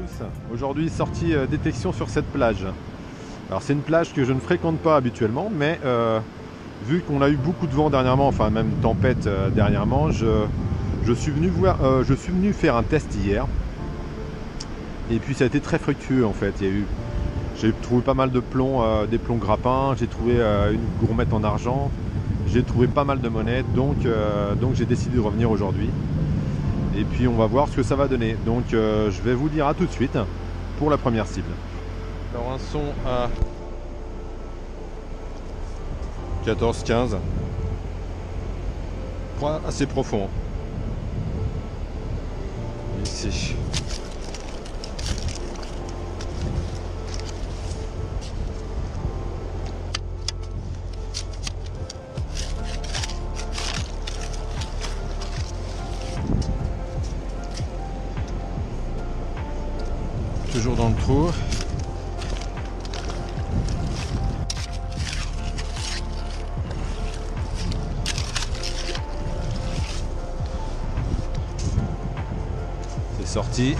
tous. Aujourd'hui sortie détection sur cette plage. Alors c'est une plage que je ne fréquente pas habituellement, mais vu qu'on a eu beaucoup de vent dernièrement, enfin même tempête dernièrement, je suis venu faire un test hier. Et puis ça a été très fructueux en fait. J'ai trouvé pas mal de plombs, des plombs grappins, j'ai trouvé une gourmette en argent, j'ai trouvé pas mal de monnaie, donc j'ai décidé de revenir aujourd'hui. Et puis on va voir ce que ça va donner. Donc je vais vous dire à tout de suite pour la première cible. Alors un son à 14-15. Point assez profond. Ici. Toujours dans le trou. C'est sorti.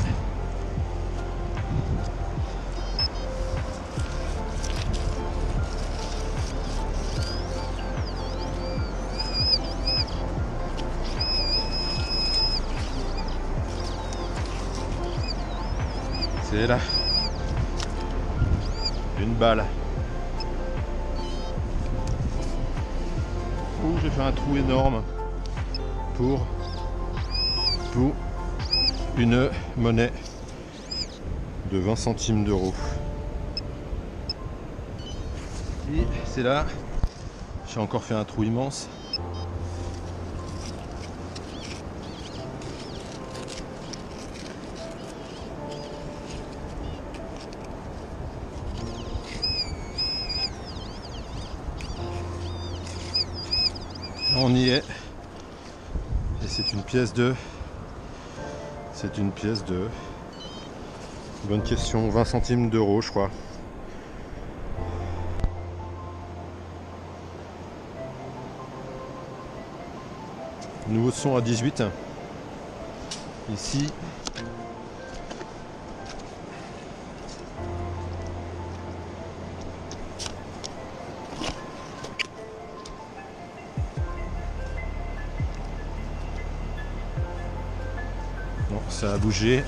C'est là. Une balle. Oh, j'ai fait un trou énorme pour une monnaie de 20 centimes d'euros. Et c'est là. J'ai encore fait un trou immense. On y est. Et c'est une pièce de... C'est une pièce de... Bonne question, 20 centimes d'euros je crois. Nouveau son à 18. Ici. Non, ça a bougé.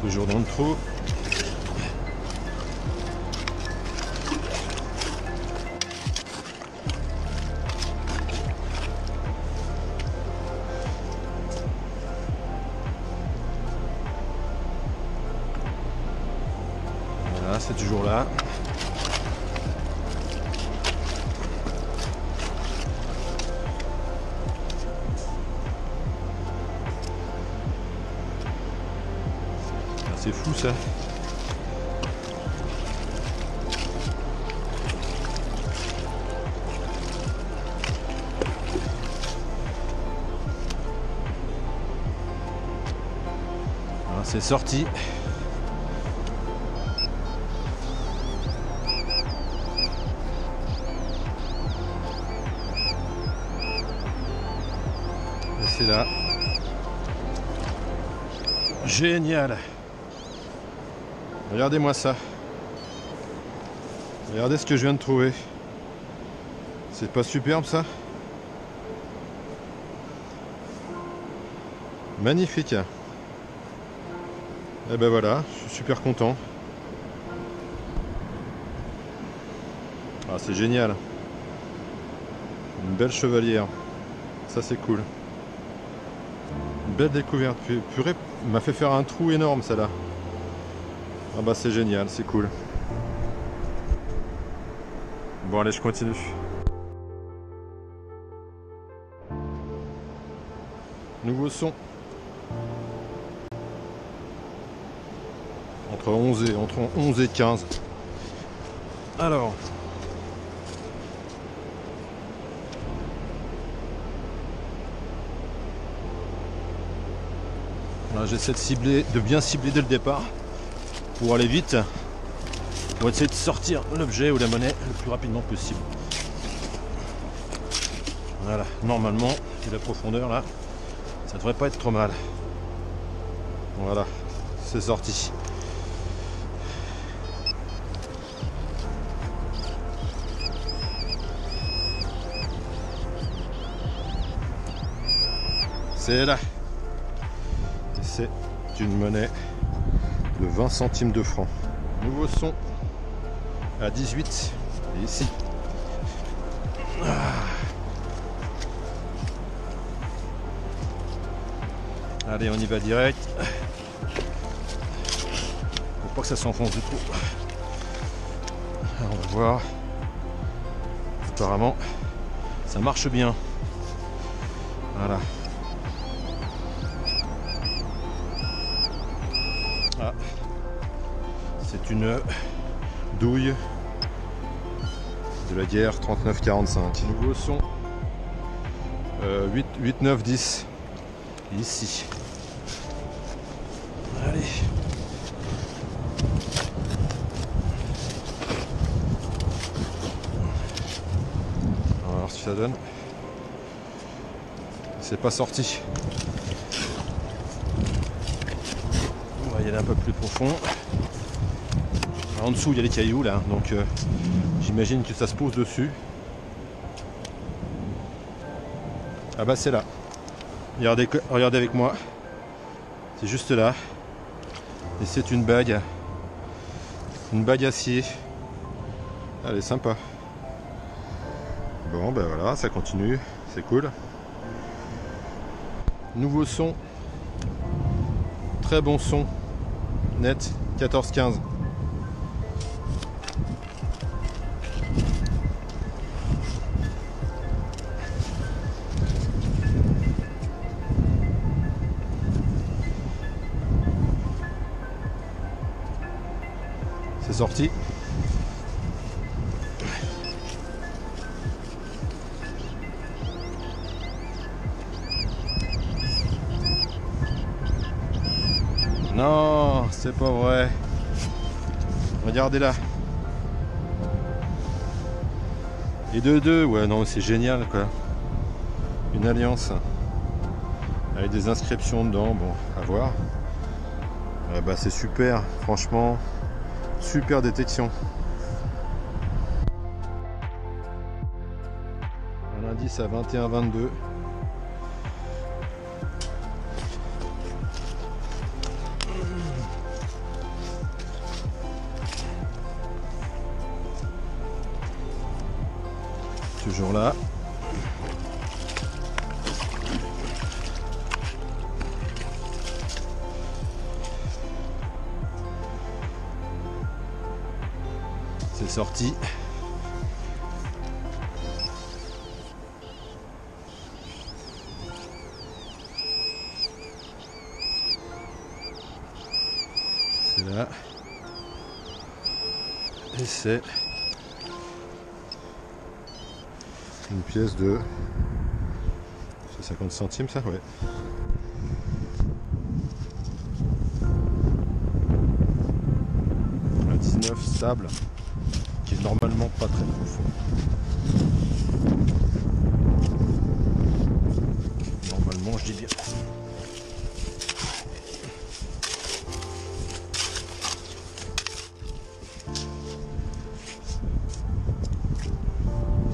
Toujours dans le trou. Voilà, c'est toujours là. C'est fou ça. Voilà, c'est sorti. Et c'est là. Génial. Regardez-moi ça. Regardez ce que je viens de trouver. C'est pas superbe ça? Magnifique. Et ben voilà, je suis super content. Ah, c'est génial. Une belle chevalière. Ça c'est cool. Une belle découverte. Purée, m'a fait faire un trou énorme celle-là. Ah bah c'est génial, c'est cool. Bon allez, je continue. Nouveau son. Entre 11 et 15. Alors. Là, j'essaie de bien cibler dès le départ pour aller vite. On va essayer de sortir l'objet ou la monnaie le plus rapidement possible. Voilà, normalement, et la profondeur là, ça devrait pas être trop mal. Voilà, c'est sorti. C'est là. C'est une monnaie de 20 centimes de franc. Nouveau son à 18. Et ici. Allez, on y va direct. Faut pas que ça s'enfonce du tout. Alors, on va voir. Apparemment, ça marche bien. Voilà. Ah. C'est une douille de la guerre 39-45. Nouveau son 8, 9, 10. Ici. Allez. On va voir ce que ça donne. C'est pas sorti. On va y aller un peu plus profond. En dessous il y a les cailloux là, donc j'imagine que ça se pose dessus. Ah bah c'est là. Regardez avec moi. C'est juste là. Et c'est une bague. Une bague acier. Elle est sympa. Bon ben voilà, ça continue. C'est cool. Nouveau son. Très bon son. Net 14-15. C'est sorti. Non, c'est pas vrai. Regardez là. Et 2-2, ouais, non, c'est génial quoi. Une alliance avec des inscriptions dedans, bon, à voir. Bah, c'est super, franchement. Super détection. Un indice à 21-22. Toujours là. C'est sorti. C'est là. Et c'est une pièce de... C'est 50 centimes ça? Ouais. Un 19 stable. Qui est normalement pas très profond. Normalement, je dis bien.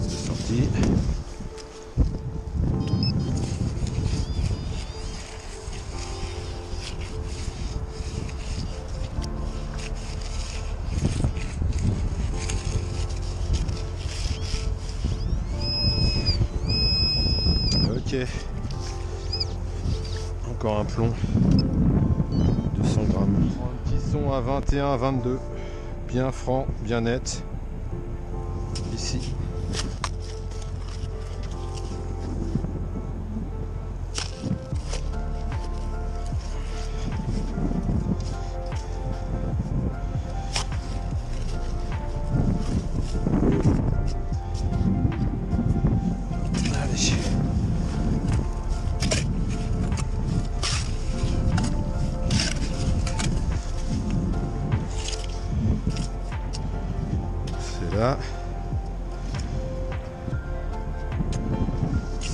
C'est sorti. Ok. Encore un plomb. 200 grammes. Un petit son à 21-22. Bien franc, bien net. Ici.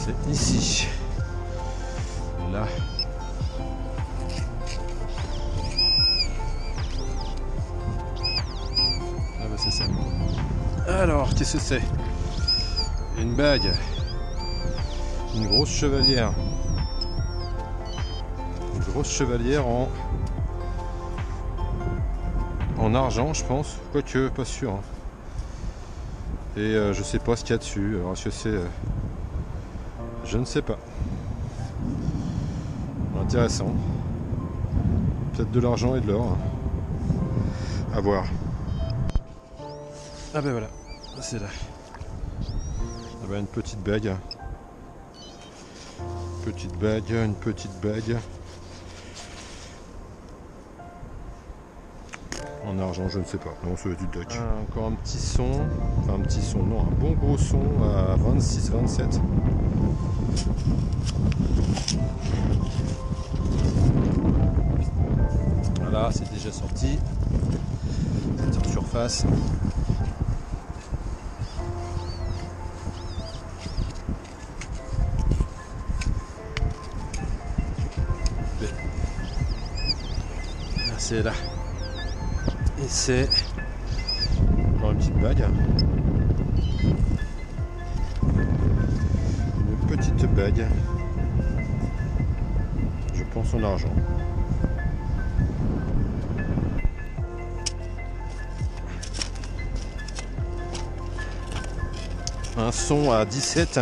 C'est ici. Là. Ah bah c'est ça. Alors, qu'est-ce que c'est? Une bague. Une grosse chevalière. Une grosse chevalière en argent, je pense. Quoique, pas sûr. Hein. Et je sais pas ce qu'il y a dessus. Alors, est-ce que c'est... je ne sais pas. Intéressant. Peut-être de l'argent et de l'or. Hein. À voir. Ah ben voilà. C'est là. Ah ben une petite bague. Petite bague, une petite bague. En argent, je ne sais pas. Non, c'est du doc. Encore un petit son. Enfin, un petit son, non, un bon gros son à 26-27. Voilà, c'est déjà sorti. C'est en surface. C'est là. Et c'est encore une petite bague. Une petite bague. Je pense en argent. Un son à 17.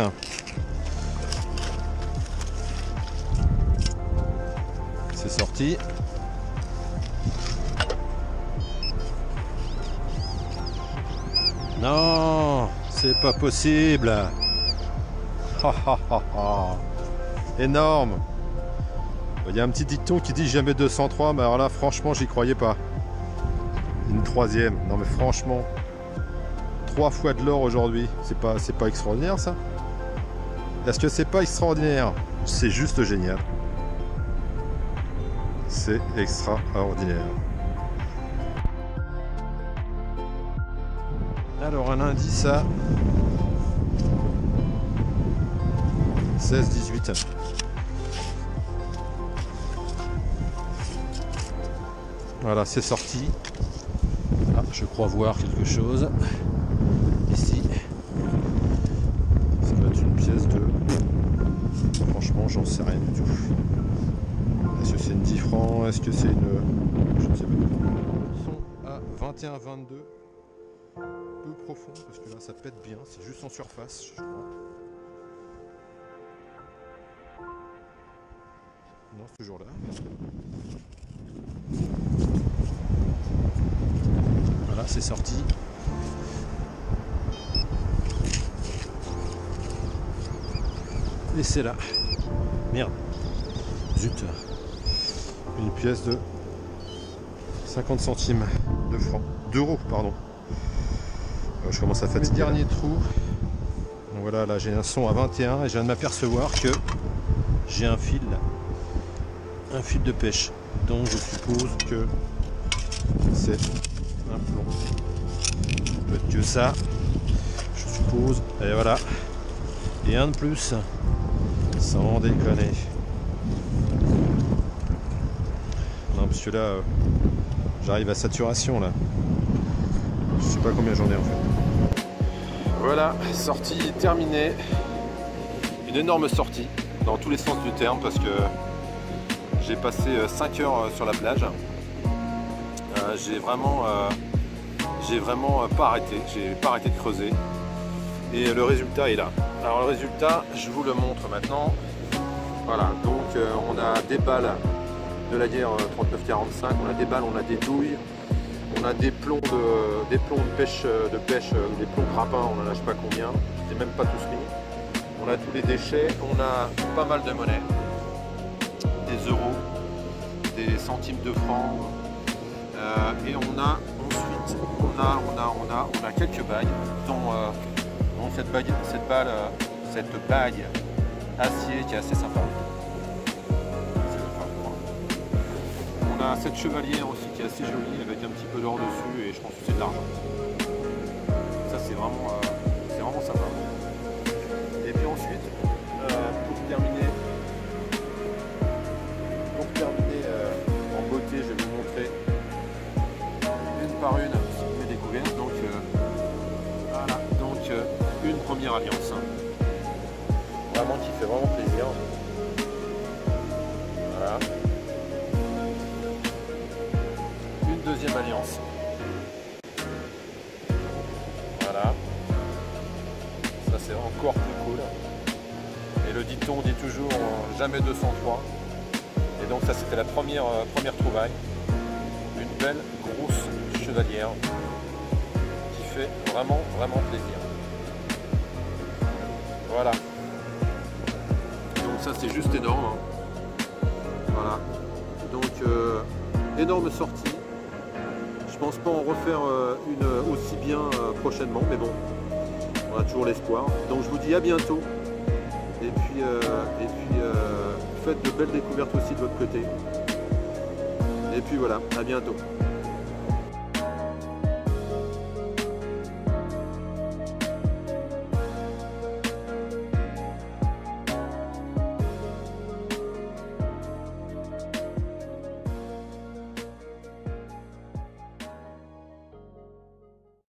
C'est sorti. Non, c'est pas possible. Énorme. Il y a un petit dicton qui dit jamais 203, mais alors là, franchement, j'y croyais pas. Une troisième. Non, mais franchement, 3 fois de l'or aujourd'hui. C'est pas extraordinaire, ça? Est-ce que c'est pas extraordinaire? C'est juste génial. C'est extraordinaire. Alors un indice à 16-18. Voilà, c'est sorti. Ah, je crois voir quelque chose. Ici. Ça va être une pièce de... Franchement, j'en sais rien du tout. Est-ce que c'est une 10 francs? Est-ce que c'est une... Je ne sais pas. Ils sont à 21-22. Peu profond parce que là ça pète bien, c'est juste en surface, je crois. Non, c'est toujours là. Voilà, c'est sorti. Et c'est là. Merde. Zut. Une pièce de 50 centimes de francs. D'euros, pardon. Je commence à fatiguer. Dernier trou. Donc voilà, là j'ai un son à 21 et je viens de m'apercevoir que j'ai un fil de pêche. Donc je suppose que c'est un plomb. Peut-être que ça, je suppose. Et voilà. Et un de plus. Sans déconner. Non, parce que là, j'arrive à saturation là. Je sais pas combien j'en ai en fait. Voilà, sortie terminée. Une énorme sortie dans tous les sens du terme parce que j'ai passé 5 heures sur la plage. J'ai vraiment pas arrêté. J'ai pas arrêté de creuser. Et le résultat est là. Alors le résultat, je vous le montre maintenant. Voilà, donc on a des balles de la guerre 39-45, on a des balles, on a des douilles. On a des plombs de pêche, des plombs grappins, on en a je sais pas combien, c'est même pas tous mis. On a tous les déchets, on a pas mal de monnaie, des euros, des centimes de francs, et on a ensuite on a quelques bagues, dont cette bague acier qui est assez sympa. On a cette chevalière aussi qui est assez jolie avec un petit peu d'or dessus et je pense que c'est de l'argent. Ça c'est vraiment sympa. Et puis ensuite vraiment qui fait vraiment plaisir. Voilà. Une deuxième alliance. Voilà. Ça c'est encore plus cool. Et le dicton dit toujours jamais 203. Et donc ça c'était la première trouvaille. Une belle grosse chevalière qui fait vraiment plaisir. Voilà. Donc ça c'est juste énorme. Hein. Voilà. Donc énorme sortie. Je pense pas en refaire une aussi bien prochainement, mais bon, on a toujours l'espoir. Donc je vous dis à bientôt. Et puis faites de belles découvertes aussi de votre côté. Et puis voilà, à bientôt.